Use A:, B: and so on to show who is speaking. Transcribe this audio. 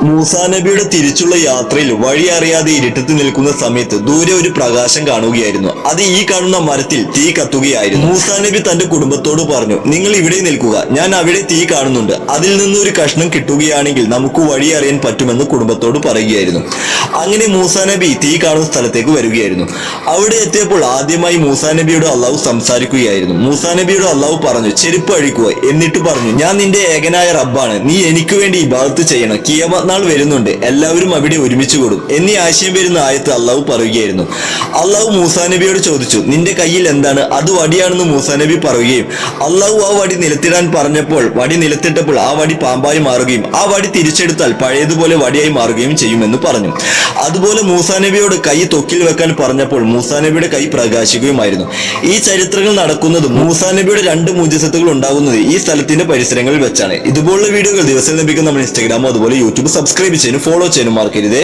A: മൂസാ നബിയുടെ തിരിച്ചുള്ള യാത്രയിൽ വഴി അറിയാതെ ഇരുട്ടത്ത് നിൽക്കുന്ന സമയത്ത് ദൂരെ ഒരു പ്രകാശം കാണുകയായിരുന്നു. അത് ഈ കാണുന്ന മരത്തിൽ തീ കത്തുകയായിരുന്നു. മൂസാ നബി തന്റെ കുടുംബത്തോട് പറഞ്ഞു, നിങ്ങൾ ഇവിടെ നിൽക്കുക, ഞാൻ അവിടെ തീ കാണുന്നുണ്ട്, അതിൽ നിന്ന് ഒരു കഷ്ണം കിട്ടുകയാണെങ്കിൽ നമുക്ക് വഴി അറിയാൻ പറ്റുമെന്ന് കുടുംബത്തോട് പറയുകയായിരുന്നു. അങ്ങനെ മൂസാ നബി തീ കാണുന്ന സ്ഥലത്തേക്ക് വരികയായിരുന്നു. അവിടെ എത്തിയപ്പോൾ ആദ്യമായി മൂസാ നബിയോട് അള്ളാഹു സംസാരിക്കുകയായിരുന്നു. മൂസാ നബിയോട് അള്ളാഹു പറഞ്ഞു, ചെരുപ്പ് അഴിക്കുക. എന്നിട്ട് പറഞ്ഞു, ഞാൻ നിന്റെ ഏകനായ റബ്ബാണ്, നീ എനിക്ക് വേണ്ടി ഇബാദത്ത് ചെയ്യണം, ഖിയാമത്ത് നാൾ വരുന്നുണ്ട്, എല്ലാവരും അവിടെ ഒരുമിച്ച് കൂടും എന്നീ ആശയം വരുന്ന ആയത്ത് അള്ളാഹു പറയുകയായിരുന്നു. അള്ളാഹു മൂസാ നബിയോട് ചോദിച്ചു, നിന്റെ കയ്യിൽ എന്താണ്? അത് വടിയാണെന്ന് മൂസാ നബി പറയുകയും അള്ളാഹു ആ വടി നിലത്തിടാൻ പറഞ്ഞപ്പോൾ വടി നിലത്തിട്ടപ്പോൾ ആ വടി പാമ്പായി മാറുകയും ആ വടി തിരിച്ചെടുത്താൽ പഴയതുപോലെ വടിയായി മാറുകയും ചെയ്യുമെന്ന് പറഞ്ഞു. അതുപോലെ മൂസാ നബിയോട് കൈ തൊക്കിൽ വെക്കാൻ പറഞ്ഞപ്പോൾ മൂസാ നബിയുടെ കൈ പ്രകാശിക്കുകയുമായിരുന്നു. ഈ ചരിത്രങ്ങൾ നടക്കുന്നത് മൂസാ നബിയുടെ 2 മുഅ്ജിസത്തുകൾ ഉണ്ടാകുന്നത് ഈ സ്ഥലത്തിന്റെ പരിസരങ്ങളിൽ വെച്ചാണ്. ഇതുപോലുള്ള വീഡിയോകൾ ദിവസം ലഭിക്കുന്ന നമ്മുടെ ഇൻസ്റ്റാഗ്രാമോ അതുപോലെ യൂട്യൂബ് സബ്സ്ക്രൈബ് ചെയ്യാനും ഫോളോ ചെയ്യാനും മറക്കരുത്.